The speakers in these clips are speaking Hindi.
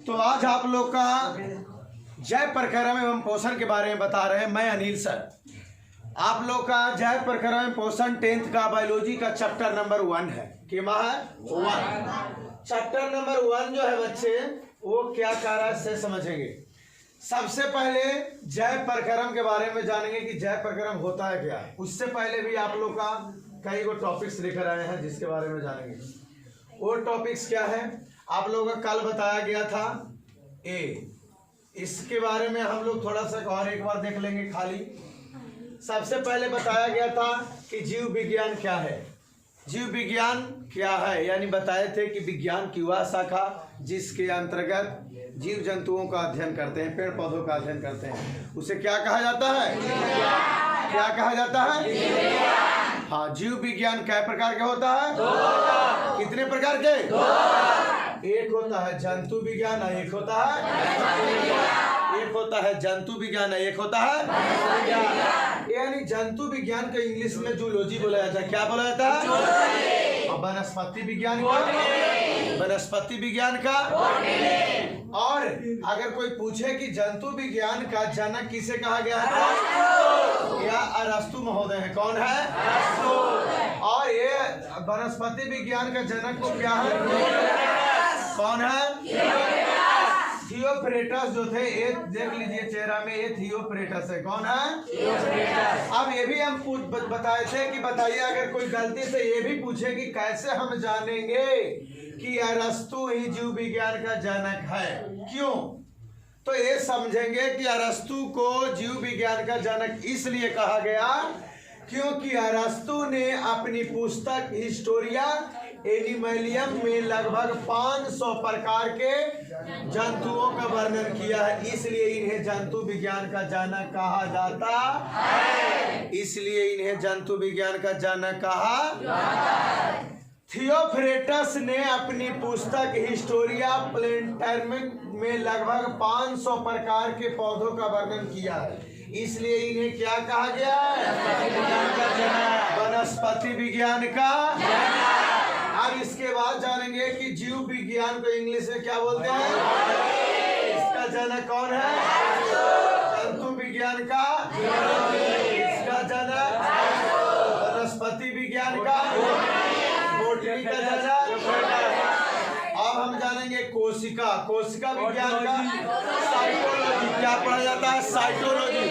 तो आज आप लोग का जय प्रकरण एवं पोषण के बारे में बता रहे हैं। मैं अनिल सर। आप लोग का जय प्रकरण एवं पोषण 10th का बायोलॉजी का चैप्टर नंबर 1 है। क्या है? 1। चैप्टर नंबर 1 जो है बच्चे वो क्या कह रहा है से समझेंगे। सबसे पहले जय प्रकरण के बारे में जानेंगे कि जय प्रकरण होता है क्या। उससे पहले भी आप लोग का कई गो टॉपिक्स लेकर आए हैं जिसके बारे में जानेंगे। वो टॉपिक्स क्या है आप लोगों का कल बताया गया था ए। इसके बारे में हम लोग थोड़ा सा और एक बार देख लेंगे खाली। सबसे पहले बताया गया था कि जीव विज्ञान क्या है। जीव विज्ञान क्या है यानी बताए थे कि विज्ञान की वह शाखा जिसके अंतर्गत जीव जंतुओं का अध्ययन करते हैं, पेड़ पौधों का अध्ययन करते हैं, उसे क्या कहा जाता है? क्या कहा जाता है? हाँ, जीव विज्ञान कै प्रकार के होता है? कितने प्रकार के? एक होता है जंतु विज्ञान, एक होता है जंतु विज्ञान, एक होता है यानी जंतु विज्ञान का इंग्लिश में जूलॉजी बोला जाता है। क्या बोला जाता है? और वनस्पति विज्ञान का वनस्पति विज्ञान का। और अगर कोई पूछे कि जंतु विज्ञान का जनक किसे कहा गया है या अरस्तु महोदय है। कौन है? और ये वनस्पति विज्ञान का जनक को क्या है? कौन है? थियोफ्रेटस जो थे। ये देख लीजिए चेहरा में, ये थियोफ्रेटस है। कौन है? अब ये भी हम बताए थे कि बताइए अगर कोई गलती से ये भी पूछे कि कैसे हम जानेंगे कि अरस्तु ही जीव विज्ञान का जनक है, क्यों? तो ये समझेंगे कि अरस्तु को जीव विज्ञान का जनक इसलिए कहा गया क्योंकि अरस्तु ने अपनी पुस्तक हिस्टोरिया एनिमलियम में लगभग 500 प्रकार के जंतुओं का वर्णन किया है। इसलिए इन्हें जंतु विज्ञान का जनक कहा जाता है। इसलिए इन्हें जंतु विज्ञान का जनक कहा जाता। थियोफ्रेटस ने अपनी पुस्तक हिस्टोरिया प्लेंटर्म में लगभग 500 प्रकार के पौधों का वर्णन किया है। इसलिए इन्हें क्या कहा गया? वनस्पति विज्ञान का। अब इसके बाद जानेंगे कि जीव विज्ञान को इंग्लिश में क्या बोलते हैं। इसका जनक कौन है? जंतु विज्ञान का। इसका जनक वनस्पति विज्ञान का। बोटनी का जनक। अब हम जानेंगे कोशिका। कोशिका विज्ञान का साइटोलॉजी। क्या पढ़ा जाता है? साइटोलॉजी।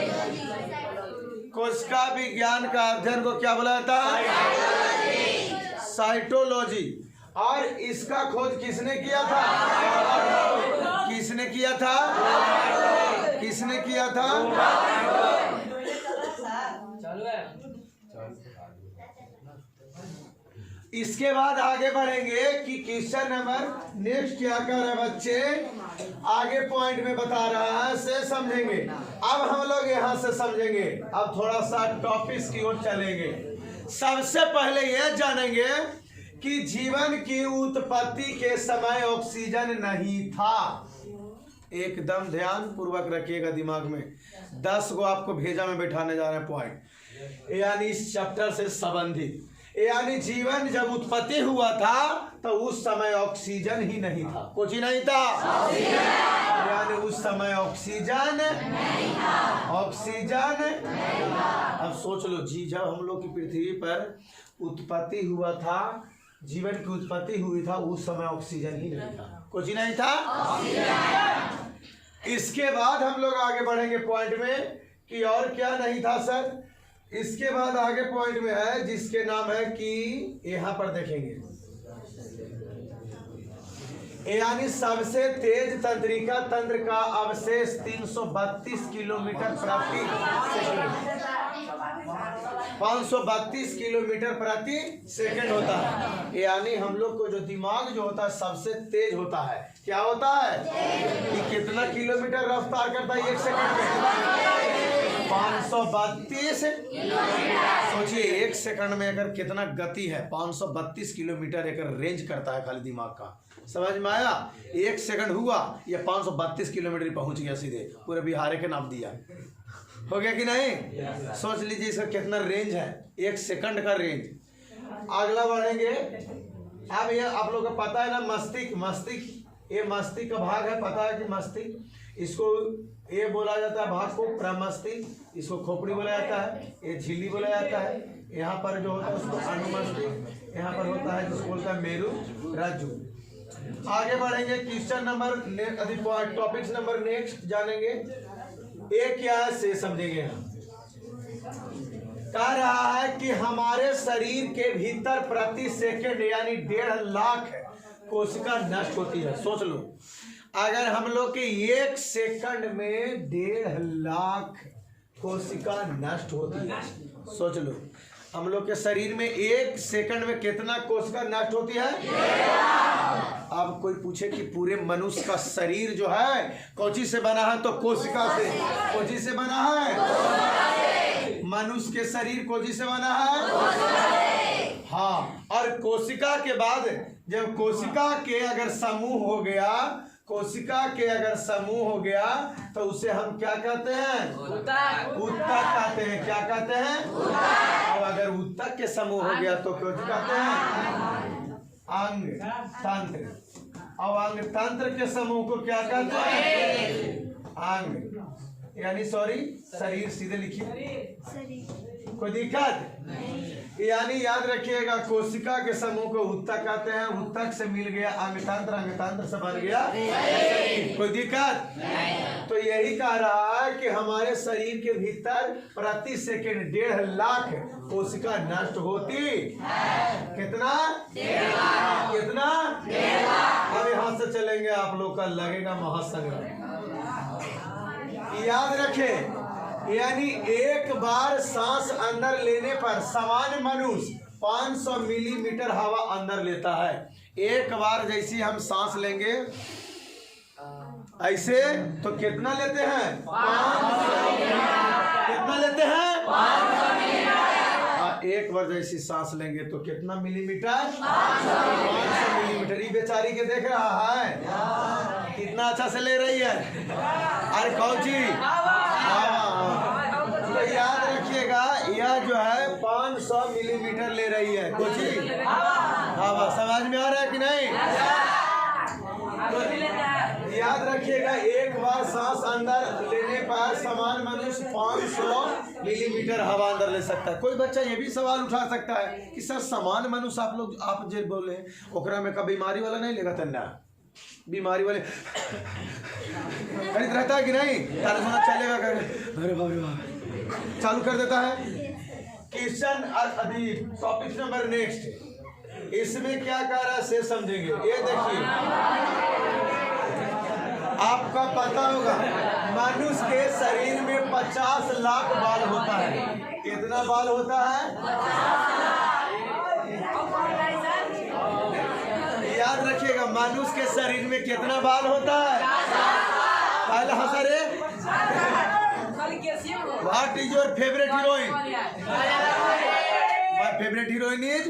कोशिका विज्ञान का अध्ययन को क्या बोला जाता है? साइटोलॉजी। और इसका खोज किसने किया था? किसने किया था? किसने किया था? इसके बाद आगे बढ़ेंगे कि क्वेश्चन नंबर नेक्स्ट क्या कर रहे बच्चे आगे पॉइंट में बता रहा है से समझेंगे। अब हम लोग यहाँ से समझेंगे। अब थोड़ा सा टॉपिक्स की ओर चलेंगे। सबसे पहले यह जानेंगे कि जीवन की उत्पत्ति के समय ऑक्सीजन नहीं था। एकदम ध्यान पूर्वक रखिएगा दिमाग में। 10 को आपको भेजा में बैठाने जा रहे हैं पॉइंट, यानी इस चैप्टर से संबंधित। यानी जीवन जब उत्पत्ति हुआ था तो उस समय ऑक्सीजन ही नहीं था। कुछ ही नहीं था। यानी उस समय ऑक्सीजन नहीं था। ऑक्सीजन नहीं था। अब सोच लो जी, जब हम लोग की पृथ्वी पर उत्पत्ति हुआ था, जीवन की उत्पत्ति हुई था, उस समय ऑक्सीजन ही नहीं था। कुछ ही नहीं था। इसके बाद हम लोग आगे बढ़ेंगे पॉइंट में कि और क्या नहीं था सर। इसके बाद आगे पॉइंट में है जिसके नाम है कि यहाँ पर देखेंगे यानी सबसे तेज तंत्रिका तंत्र का अवशेष 332 किलोमीटर प्रति सेकंड 532 किलोमीटर प्रति सेकंड होता है। यानी हम लोग को जो दिमाग जो होता है सबसे तेज होता है। क्या होता है? कि कितना किलोमीटर रफ्तार करता है 1 सेकंड में? 532। सोचिए 1 सेकंड में अगर कितना गति है, 532 किलोमीटर एक रेंज करता है खाली दिमाग का। समझ में आया? 1 सेकंड हुआ या 532 किलोमीटर पहुंच गया सीधे, पूरे बिहार के नाप दिया। हो गया कि नहीं? सोच लीजिए इसका कितना रेंज है, 1 सेकंड का रेंज। अगला बढ़ेंगे। अब ये आप लोग को पता है ना, मस्तिष्क ये मस्तिष्क का भाग है, पता है कि मस्तिष्क, इसको ये बोला जाता है भाग को प्रमस्तिष्क, इसको खोपड़ी बोला जाता है, ये झिल्ली बोला जाता है। यहाँ पर जो होता है उसको अनुमस्तिष्क, यहाँ पर होता है जिसको बोलता है मेरु रज्जु। आगे बढ़ेंगे, question number topics number next जानेंगे। एक क्या है से समझेंगे हम। कह रहा है कि हमारे शरीर के भीतर प्रति सेकंड यानी 1.5 लाख कोशिका नष्ट होती है। सोच लो, अगर हम लोग के 1 सेकंड में 1.5 लाख कोशिका नष्ट होती है, सोच लो हम लोग के शरीर में 1 सेकंड में कितना कोशिका नष्ट होती है। अब कोई पूछे कि पूरे मनुष्य का शरीर जो है कौची से बना है, तो कोशिका से। कौची से बना है? मनुष्य के शरीर कौची से बना है? हाँ, और कोशिका के बाद जब कोशिका के अगर समूह हो गया, कोशिका के अगर समूह हो गया तो उसे हम क्या कहते हैं? ऊतक कहते हैं। क्या कहते हैं? और अगर ऊतक के समूह हो गया तो क्या कहते हैं? अंग तंत्र। और अंग तंत्र के समूह को क्या कहते हैं? अंग यानी शरीर। सीधे लिखिए, कोई दिक्कत? यानी याद रखिएगा, कोशिका के समूह को ऊतक कहते हैं, ऊतक से मिल गया अंगतंत्र, अंगतंत्र से बन गया शरीर। कोई दिक्कत? तो यही कह रहा है कि हमारे शरीर के भीतर प्रति सेकंड 1.5 लाख कोशिका नष्ट होती। कितना? 1.5 लाख। कितना? 1.5 लाख। अब यहाँ से चलेंगे, आप लोग का लगेगा महासंग्राम। याद रखें, यानी एक बार सांस अंदर लेने पर सामान्य मनुष्य 500 मिलीमीटर हवा अंदर लेता है। एक बार जैसी हम सांस लेंगे ऐसे तो कितना लेते हैं? 500 कितना लेते हैं? 500 मिलीमीटर। एक बार जैसी सांस लेंगे तो कितना मिलीमीटर? 500 मिलीमीटर। ये बेचारी के देख रहा है कितना अच्छा से ले रही है। अरे कौची? तो याद रखिएगा, यह जो है 500 मिलीमीटर ले रही है। कोची? हाँ, समझ में आ रहा है कि नहीं? तो याद रखिएगा, एक बार सांस अंदर लेने पर समान मनुष्य 500 मिलीमीटर हवा अंदर ले सकता है। कोई बच्चा ये भी सवाल उठा सकता है कि सर समान मनुष्य आप जो बोले ओकरा में का बीमारी वाला नहीं लेगा? तन्ना बीमारी वाले खरीद रहता है कि नहीं? चलेगा कर, अरे बाबा चालू कर देता है। क्वेश्चन अभी टॉपिक नंबर नेक्स्ट, इसमें क्या कह रहा है से समझेंगे। ये देखिए, आपका पता होगा मनुष्य के शरीर में 50 लाख बाल होता है। कितना बाल होता है? याद रखिएगा, मनुष्य के शरीर में कितना बाल होता है? पहला हंसा रे। What is your favorite heroine? My favorite heroine is?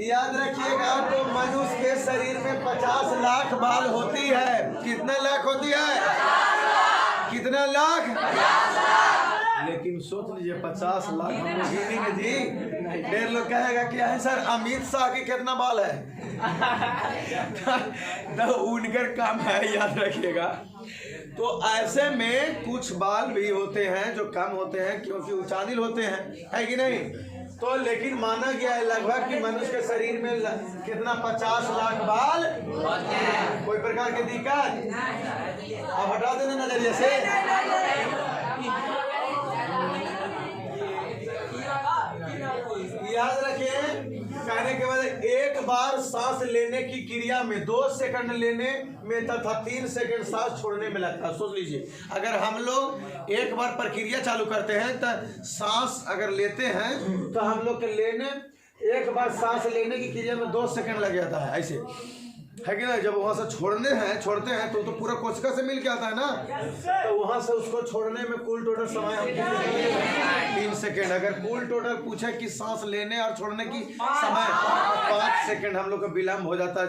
याद रखिएगा, तो मनुष्य के शरीर में 50 लाख बाल होती है। कितना लाख होती है? कितना लाख? लेकिन सोच लीजिए 50 लाख हम लोग गिनेंगे जी, ढेर लोग कहेगा कि है सर अमित शाह के कितना बाल है? तो उनकर काम है, याद रखिएगा। तो ऐसे में कुछ बाल भी होते हैं जो कम होते हैं क्योंकि उचानिल होते हैं, है कि नहीं? तो लेकिन माना गया है लगभग कि मनुष्य के शरीर में कितना 50 लाख बाल। कोई प्रकार की दिक्कत? अब हटा देना नजरिए से। याद रखें, कहने के बाद एक बार सांस लेने की क्रिया में 2 सेकंड लेने में तथा 3 सेकंड सांस छोड़ने में लगता है। सोच लीजिए, अगर हम लोग एक बार प्रक्रिया चालू करते हैं तो सांस अगर लेते हैं तो हम लोग के लेने एक बार सांस लेने की क्रिया में 2 सेकंड लग जाता है, ऐसे है कि ना। जब वहां से छोड़ते हैं तो पूरा कोशिका से मिल के आता है ना, तो वहां से उसको छोड़ने में कुल टोटल समय हम 3 सेकंड। अगर कुल टोटल पूछे कि सांस लेने और छोड़ने की समय 5 सेकंड हम लोग का विलम्ब हो जाता है।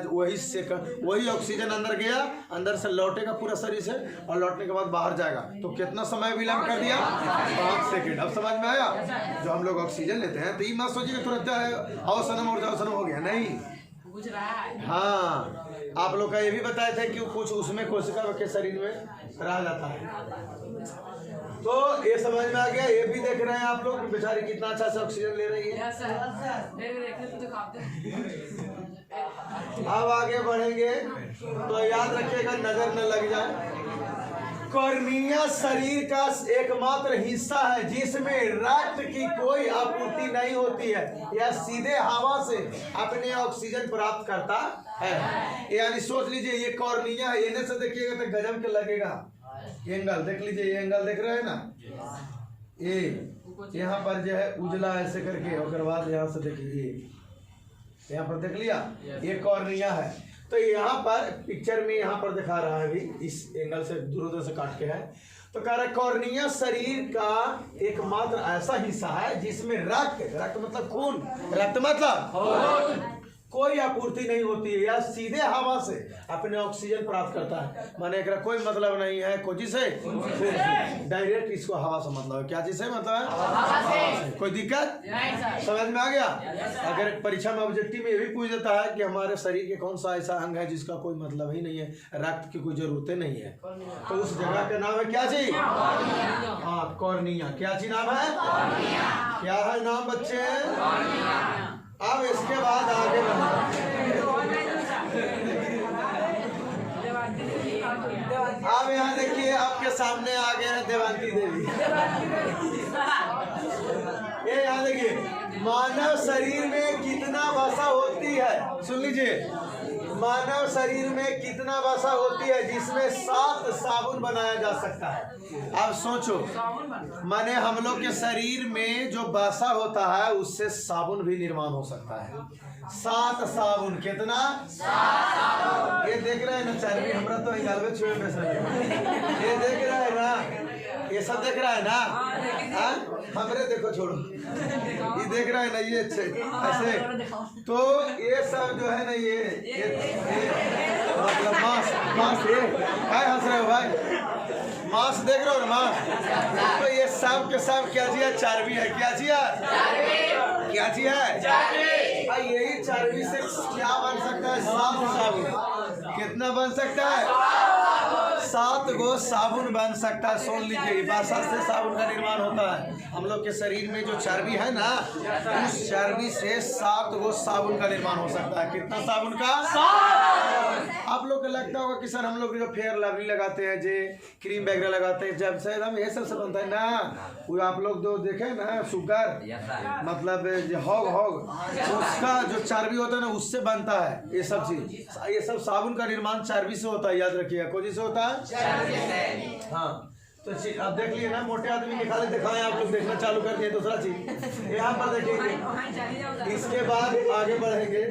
वही ऑक्सीजन अंदर गया, अंदर से लौटेगा पूरा शरीर से और लौटने के बाद बाहर जाएगा, तो कितना समय विलम्ब कर दिया? 5 सेकंड। अब समझ में आया? जो हम लोग ऑक्सीजन लेते हैं तो ये मत सोचिए तुरंत आओ सनम और जाओ सनम हो गया, नहीं। कुछ रहा है। हाँ, आप लोग का ये भी बताए थे कि कुछ उसमें कोशिका के शरीर में रह जाता है। तो ये समझ में आ गया। ये भी देख रहे हैं आप लोग बेचारी कितना अच्छा से ऑक्सीजन ले रही है। अब आगे बढ़ेंगे तो याद रखिएगा, नजर न लग जाए। कॉर्निया शरीर का एकमात्र हिस्सा है जिसमें रक्त की कोई आपूर्ति नहीं होती है। यह सीधे हवा से अपने ऑक्सीजन प्राप्त करता है। यानी सोच लीजिए ये कॉर्निया है, इन्हें से देखिएगा तो गजब के लगेगा। एंगल देख लीजिए, ये एंगल देख रहे हैं ना, ये यहाँ पर जो है उजला ऐसे करके, और बाद यहाँ से देखिए यहाँ पर देख लिया, ये कॉर्निया है। तो यहाँ पर पिक्चर में यहाँ पर दिखा रहा है, अभी इस एंगल से दूर से काट के है। तो कह रहा है कॉर्निया शरीर का एकमात्र ऐसा हिस्सा है जिसमें रक्त मतलब खून, रक्त मतलब कोई आपूर्ति नहीं होती है। यह सीधे हवा से अपने ऑक्सीजन प्राप्त करता है। माने एक कोई मतलब नहीं है कोई से, डायरेक्ट इसको हवा से मतलब है। क्या चीज से मतलब है? हवा से। कोई दिक्कत समझ में आ गया? अगर परीक्षा में ऑब्जेक्टिव में ये भी पूछ देता है कि हमारे शरीर के कौन सा ऐसा अंग है जिसका कोई मतलब ही नहीं है, रक्त की कोई जरूरत नहीं है, तो उस जगह का नाम है क्या चीज? हाँ, कॉर्निया। क्या चीज नाम है? क्या है नाम बच्चे? अब इसके बाद आगे अब यहाँ देखिए, आपके सामने आ गए हैं देवांती देवी। ये यहाँ देखिए, मानव शरीर में कितना वसा होती है, सुन लीजिए, मानव शरीर में कितना वसा होती है जिसमें 7 साबुन बनाया जा सकता है। अब सोचो, माने हम लोग के शरीर में जो वसा होता है उससे साबुन भी निर्माण हो सकता है। 7 साबुन। कितना? 7 साबुन। ये देख रहे हैं ना, चर्बी हमरा तो निकालवे छुए में से, ये देख रहे हैं ना, ये सब देख रहा है ना, हमरे देखो छोड़ो, ये देख रहा है ना, ये ऐसे। तो ये सब जो है ना, ये मतलब मांस ये है, हंस रहे हो भाई, मांस देख रहे हो ना, मांस। तो ये सब के सब क्या चीज है? चर्बी है। क्या चीज है? क्या चीज है? यही चर्बी से क्या बन सकता है? 7 साबुन। कितना बन सकता है? 7 गो साबुन बन सकता है। सुन लीजिए, वसा से साबुन का निर्माण होता है। हम लोग के शरीर में जो चर्बी है ना, उस चर्बी से 7 गो साबुन का निर्माण हो सकता है। कितना साबुन का? आप लोग को लगता होगा कि सर हम लोग जो फेयर लवली लगाते हैं, जो क्रीम वगैरह लगाते हैं, जब से हम ये सब से बनता है ना, वो आप लोग जो देखे ना, शुगर मतलब हॉग उसका जो चर्बी होता है ना, उससे बनता है ये सब चीज। ये सब साबुन का निर्माण चर्बी से होता है, याद रखिएगा। कौन से होता है? हाँ, तो अब देख लिए ना, मोटे आदमी के खाली दिखाएं, आप लोग देखना चालू कर दिए। दूसरा चीज यहाँ पर देखेंगे, इसके बाद आगे बढ़ेंगे।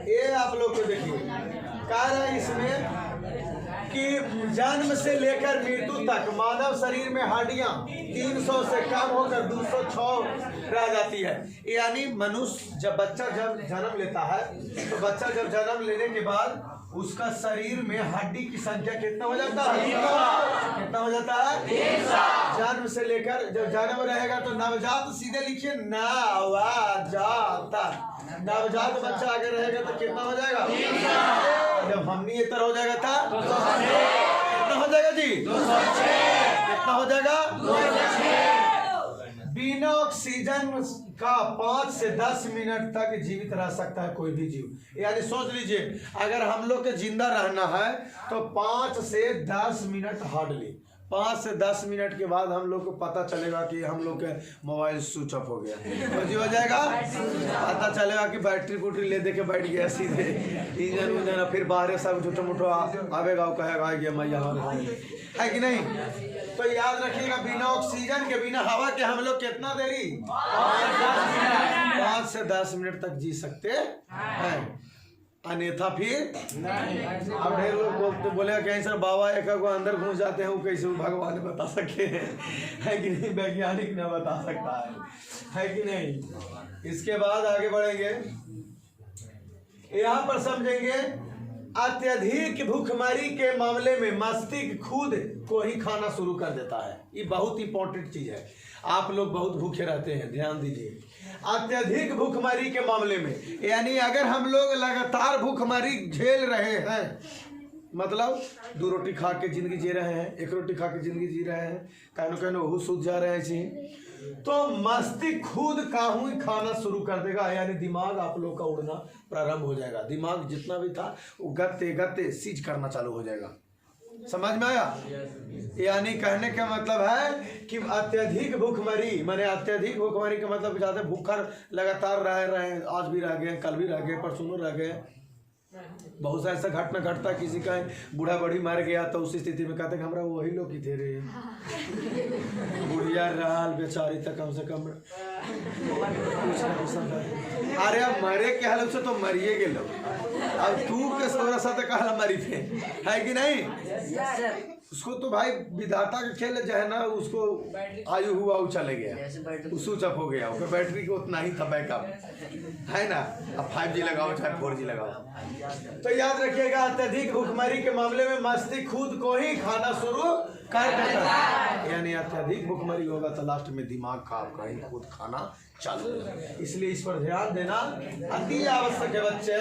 ये आप लोग को देखिए, कारण इसमें कि जन्म से लेकर मृत्यु तक मानव शरीर में हड्डियां 300 से कम होकर 206 रह जाती है। यानी मनुष्य जब बच्चा जन्म लेता है, तो बच्चा जब जन्म लेने के बाद उसका शरीर में हड्डी की संख्या कितना हो जाता है? कितना हो जाता है? जन्म से लेकर जब जन्म रहेगा तो नवजात, सीधे लिखिए नवजात। नवजात बच्चा आगे रहेगा तो कितना हो जाएगा? जब हमनी इतर हो जाएगा था कितना हो जाएगा जी? 206। कितना हो जाएगा? बिना ऑक्सीजन का 5 से 10 मिनट तक जीवित रह सकता है कोई भी जीव। यानी सोच लीजिए, अगर हम लोग के जिंदा रहना है तो 5 से 10 मिनट हार्डली, 5 से 10 मिनट के बाद हम लोग को पता चलेगा कि हम लोग के मोबाइल स्विच ऑफ हो गया। तो जी हो जाएगा, पता चलेगा कि बैटरी बुटरी ले दे के बैठ गया सीधे, इंजन उंजन फिर बाहर सब छोटा मोटा आवेगा, कहेगा आ गया मैया है कि नहीं? तो याद रखिएगा, बिना ऑक्सीजन के, बिना हवा के हम लोग कितना देरी? 5 से 10 मिनट तक जी सकते हैं, अन्यथा फिर नहीं। अब ढेर लोग बोलेगा कहीं सर बाबा एक को अंदर घुस जाते हैं, वो कैसे भगवान बता सके है कि नहीं? वैज्ञानिक न बता सकता है कि नहीं? इसके बाद आगे बढ़ेंगे, यहाँ पर समझेंगे अत्यधिक भूखमरी के मामले में मस्तिष्क खुद को ही खाना शुरू कर देता है। ये बहुत इंपॉर्टेंट चीज है। आप लोग बहुत भूखे रहते हैं, ध्यान दीजिए। अत्यधिक भूखमरी के मामले में, यानी अगर हम लोग लगातार भूखमरी झेल रहे हैं, मतलब 2 रोटी खा के जिंदगी जी रहे हैं, 1 रोटी खा के जिंदगी जी रहे हैं, कहनो कहनो वो सूझ जा रहे हैं, तो मस्तिष्क खुद काहू ही खाना शुरू कर देगा, यानी दिमाग आप लोग का उड़ना प्रारंभ हो जाएगा। दिमाग जितना भी था वो गत्ते गत्ते सीज करना चालू हो जाएगा। समझ में आया? यानी कहने का मतलब है कि अत्यधिक भूखमरी, माने अत्यधिक भूखमरी का मतलब ज़्यादा भूखर लगातार रहे, आज भी रह गए, कल भी रह गए, परसों रह गए। बहुत सा ऐसा घटना घटता, किसी का बूढ़ा बूढ़ी मर गया तो उस स्थिति में कहते कि हमरा वही लोग ही थे रे, बुढ़िया रहल बेचारी तक कम से कम अरे अब मरे के हाल से तो मरिए गए लोग, अब तू के तोरा साथ कहला मरी थे, है कि नहीं? उसको तो भाई विधाता का खेल जो है ना, उसको आयु हुआ वो चले गया, वो स्विच ऑफ हो गया, उसका बैटरी को उतना ही था बैकअप, है ना? अब 5G लगाओ चाहे 4G लगाओ। तो याद रखिएगा, अत्यधिक भूखमरी के मामले में मस्तिष्क खुद को ही खाना शुरू कर देता है, यानी अत्यधिक भूखमरी होगा तो लास्ट में दिमाग का आपका ही खुद खाना चालू होगा। इसलिए इस पर ध्यान देना अति आवश्यक है बच्चे।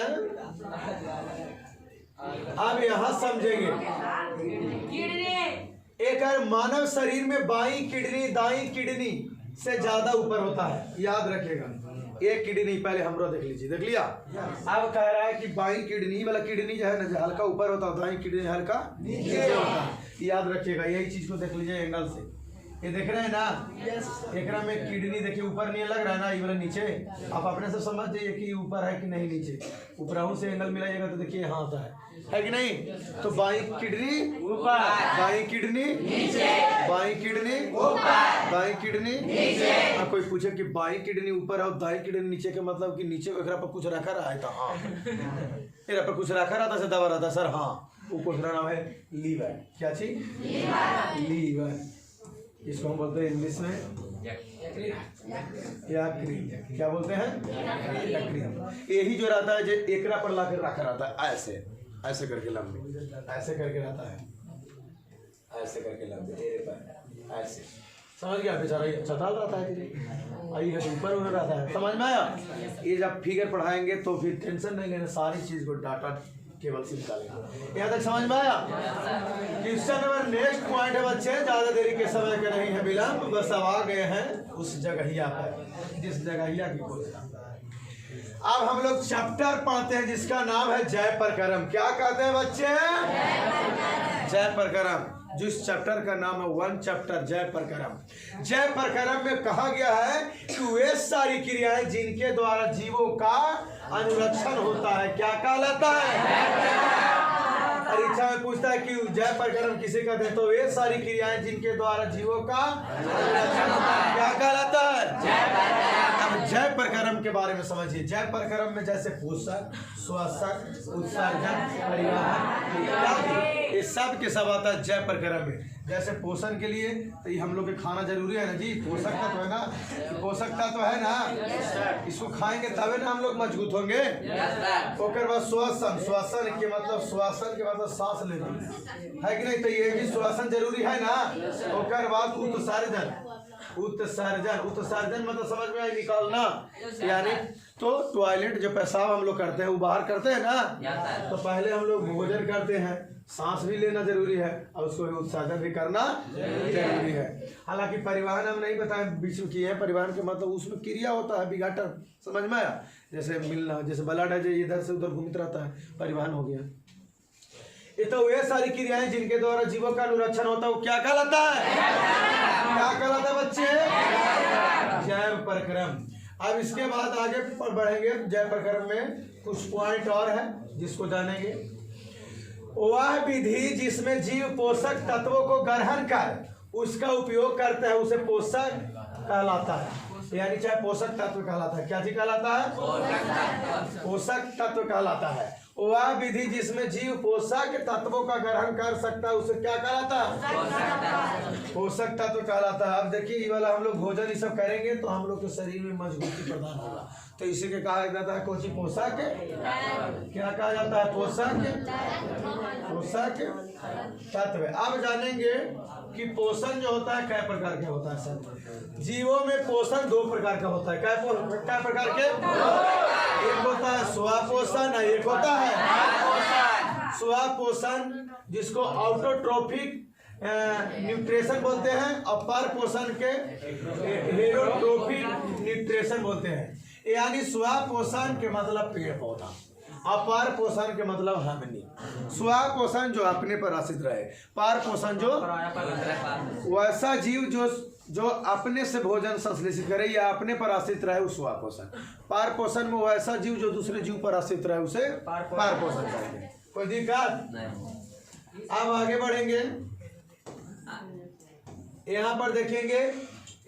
अब यहाँ समझेंगे, एक मानव शरीर में बाईं किडनी दाईं किडनी से ज्यादा ऊपर होता है, याद रखिएगा। एक किडनी पहले हमरो देख लीजिए, देख लिया? अब कह रहा है कि बाईं किडनी वाला किडनी जो है ना, हल्का ऊपर होता है, दाईं किडनी हल्का नीचे होता है, याद रखिएगा। यही चीज को देख लीजिए एंगल से, ये देख रहे हैं ना, एकरा में किडनी देखिए ऊपर नहीं लग रहा है ना, ये वाला नीचे। आप अपने से समझ जाइए कि ऊपर है कि नहीं नीचे, ऊपर से एंगल मिलाइएगा तो देखिए यहाँ आता है कि नहीं? तो बाईं किडनी ऊपर, बाईं किडनी नीचे, बाईं किडनी ऊपर, बाईं किडनी नीचे। कोई पूछे कि बाईं किडनी ऊपर है और दाईं किडनी नीचे के मतलब कि नीचे एकरा पर कुछ रखा रहा है था? हाँ, एकरा पर कुछ रखा रहता से दबा रहता सर। हाँ, वो दूसरा नाम है लीवर। क्या चीज? लीवर। इसको हम बोलते हैं इंग्लिश में यकृत। क्या बोलते हैं? यकृत। यही जो रहता है जो एकरा पर लाकर रखा रहता है, ऐसे ऐसे करके लंबी, ऐसे करके रहता है, ऐसे करके लंबी, ऐसे। समझ गया? बेचारा चताल रहता है, आई है ऊपर उधर रहता है। समझ में आया? ये जब फिगर पढ़ाएंगे तो फिर टेंशन नहीं लेना, सारी चीज को डाटा केवल से निकालेंगे। यहाँ तक समझ में आया? क्वेश्चन नंबर नेक्स्ट पॉइंट है बच्चे, ज्यादा देरी के समय का नहीं है विलंब, बस अब आ गए हैं उस जगहिया पर जिस जगहिया की खोज। अब हम लोग चैप्टर पढ़ते हैं जिसका नाम है जय प्रकरम। क्या कहते हैं बच्चे? जय प्रकरम। जिस चैप्टर का नाम है 1 चैप्टर जय प्रकरम। जय प्रकरम में कहा गया है कि वे सारी क्रियाएं जिनके द्वारा जीवों का अनुरक्षण होता है, क्या कहलाता है? परीक्षा में पूछता है कि जय प्रकरम किसे कहते हैं, तो वे सारी क्रियाएं जिनके द्वारा जीवों का अनुरक्षण होता है, क्या कहलाता है? अब जय प्रकरम के बारे में समझिए। जय प्रकरम में जैसे पोषक, श्वसक, उत्सर्जन, परिवहन इत्यादि, ये सब के सब आता है जय प्रकरम में। जैसे पोषण के लिए तो ये हम लोग के खाना जरूरी है ना जी, पोषक तत्व है ना, पोषक तत्व है ना, इसको खाएंगे तबे ना हम लोग मजबूत होंगे। ओकर बाद श्वसन, श्वसन के मतलब श्वसन के मतलब सांस लेना है कि नहीं, तो ये भी श्वसन जरूरी है ना। ओकर बाद उत्सर्जन, उत्सर्जन, उत्सर्जन मतलब समझ में आई निकालना, यानी तो टॉयलेट जो पेशाब हम लोग करते हैं वो बाहर करते हैं ना, तो पहले हम लोग भोजन करते हैं, सांस भी लेना जरूरी है और उसको उत्सर्जन भी करना जरूरी है। हालांकि परिवहन हम नहीं बताए विश्व की है, परिवहन के मतलब उसमें क्रिया होता है विघटन, समझ में आया? जैसे मिलना, जैसे ब्लड है जो इधर से उधर घूमता रहता है, परिवहन हो गया। ये तो वे सारी क्रियाएं जिनके द्वारा जीवों का अनुरक्षण होता है, वो क्या कहलाता है? क्या कहलाता है बच्चे? जय प्रकरम। अब इसके बाद आगे बढ़ेंगे। जय प्रकरम में कुछ पॉइंट और है जिसको जानेंगे। वह विधि जिसमें जीव पोषक तत्वों को ग्रहण कर उसका उपयोग करते हैं उसे पोषक कहलाता है, यानी चाहे पोषक तत्व कहलाता है। क्या चीज कहलाता है? पोषक तत्व कहलाता है। वह विधि जिसमें जीव पोषक तत्वों का ग्रहण कर सकता है उसे क्या कहलाता है? पोषक तत्व कहलाता है। अब देखिए ये वाला हम लोग भोजन ये सब करेंगे तो हम लोग के शरीर में मजबूती प्रदान होगा, तो इसी के कहा जाता है कोची पोषक, क्या कहा जाता है? पोषक तत्व। अब जानेंगे कि पोषण जो होता है कै प्रकार के होता है। सब जीवों में पोषण दो प्रकार का होता है। कै प्रकार के? एक होता है स्वापोषण, एक होता है स्वापोषण जिसको ऑटोट्रोफिक न्यूट्रिशन बोलते हैं, और पर पोषण के हेटेरोट्रोफिक न्यूट्रिशन बोलते हैं। यानी स्वापोषण के मतलब पेड़ पौधा, अपार पोषण के मतलब हमनी। स्वापोषण जो अपने पर आश्रित रहे, पार पोषण जो वैसा जीव जो अपने से भोजन संश्लेषित करे या अपने पर आश्रित रहे उस स्वापोषण। पार पोषण में वैसा जीव जो दूसरे जीव पर आश्रित रहे उसे पार पोषण करेंगे। कोई दिक्कत नहीं। अब आगे बढ़ेंगे, यहाँ पर देखेंगे,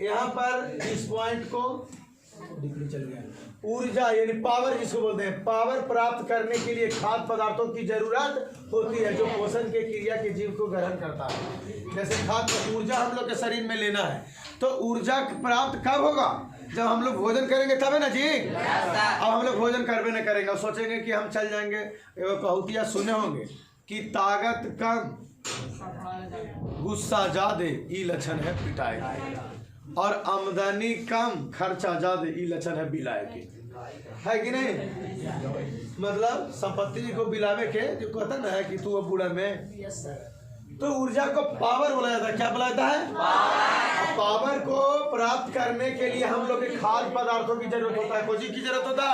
यहाँ पर इस पॉइंट को चल गया। ऊर्जा यानी पावर जिसको बोलते हैं, पावर प्राप्त करने के लिए खाद्य पदार्थों की जरूरत होती है जो पोषण के क्रिया के जीव को ग्रहण करता है। जैसे खाद्य ऊर्जा हम लोग के शरीर में लेना है, तो ऊर्जा प्राप्त कब होगा? जब हम लोग भोजन करेंगे तब है ना जी। अब हम लोग भोजन करबे न करेंगे और सोचेंगे कि हम चल जाएंगे। एवं कहुतिया सुने होंगे कि ताकत कम गुस्सा ज्यादा ई लक्षण है पिटाई, और आमदनी कम खर्चा ज्यादा ई लक्षण है बिलाए के, है कि नहीं? मतलब संपत्ति को बिलावे के जो कहता ना है कि तू अब बूढ़ा में, तो ऊर्जा को पावर बोला जाता है। क्या बोला जाता है? पावर को प्राप्त करने के लिए हम लोग के खाद्य पदार्थों की जरूरत होता है। कोई की जरूरत होता है।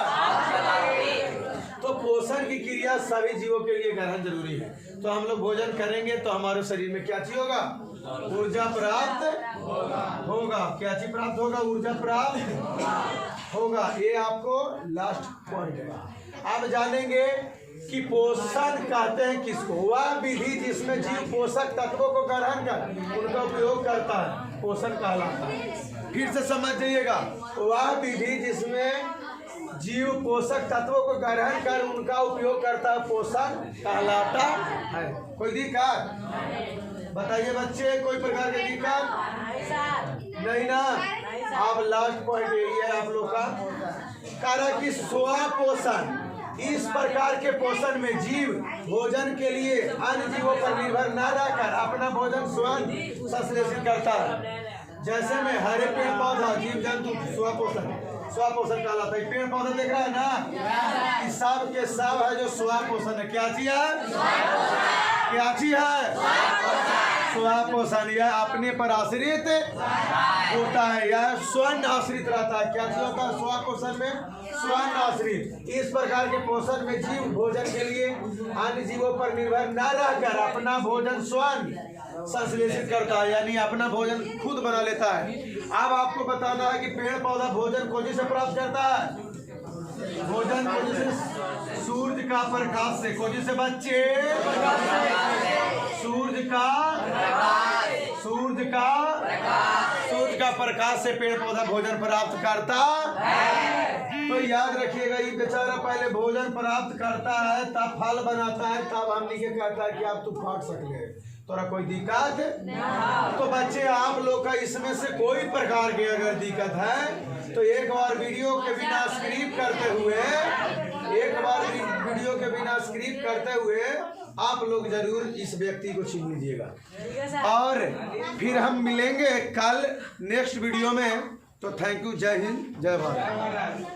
तो पोषण की क्रिया सभी जीवों के लिए ग्रहण जरूरी है। तो हम लोग भोजन करेंगे तो हमारे शरीर में क्या चीज होगा? ऊर्जा प्राप्त होगा। क्या चीज प्राप्त होगा? ऊर्जा प्राप्त होगा। ये आपको लास्ट पॉइंट है। अब जानेंगे कि पोषण कहते हैं किसको? वह विधि जिसमें जीव पोषक तत्वों को ग्रहण कर उनका उपयोग करता है, पोषण कहलाता है। फिर से समझ जाइएगा, वह विधि जिसमें जीव पोषक तत्वों को ग्रहण कर उनका उपयोग करता है, पोषण कहलाता है। कोई दिक्कत बताइए बच्चे? कोई प्रकार की दिक्कत नहीं ना? अब लास्ट पॉइंट यही है आप लोग का, कारण कि स्वापोषण, इस प्रकार के पोषण में जीव भोजन के लिए अन्य जीवों पर निर्भर न रहकर अपना भोजन स्वयं संश्लेषित करता है। जैसे में हरे पेड़ पौधा जीव जंतु स्वापोषण कहलाता है। पेड़ पौधा देख रहा है ना, कि सब के सब है जो स्वापोषण है। क्या चीज है? क्या चीज है? स्वापोषण। यह अपने पर आश्रित होता है, यह स्वयं आश्रित रहता है। क्या चीज होता है स्वापोषण में? स्वयं आश्रित। इस प्रकार के पोषण में जीव भोजन के लिए अन्य जीवों पर निर्भर न रहकर अपना भोजन स्वयं संश्लेषित करता है, यानी अपना भोजन खुद बना लेता है। अब आपको बताना है कि पेड़ पौधा भोजन कोजी से प्राप्त करता है? भोजन कोजी से, सूर्य का प्रकाश से। कोजी से बच्चे? सूर्य का प्रकाश से पेड़ पौधा भोजन प्राप्त करता है। तो याद रखिएगा, ये बेचारा पहले भोजन प्राप्त करता है, तब फल बनाता है, तब हमने के कहता है कि आप तू काट सकले। तोरा कोई दिक्कत? तो बच्चे आप लोग का इसमें से कोई प्रकार की अगर दिक्कत है तो एक बार वीडियो के बिना स्क्रिप्ट करते हुए आप लोग जरूर इस व्यक्ति को छीन लीजिएगा। और फिर हम मिलेंगे कल नेक्स्ट वीडियो में। तो थैंक यू। जय हिंद, जय भारत।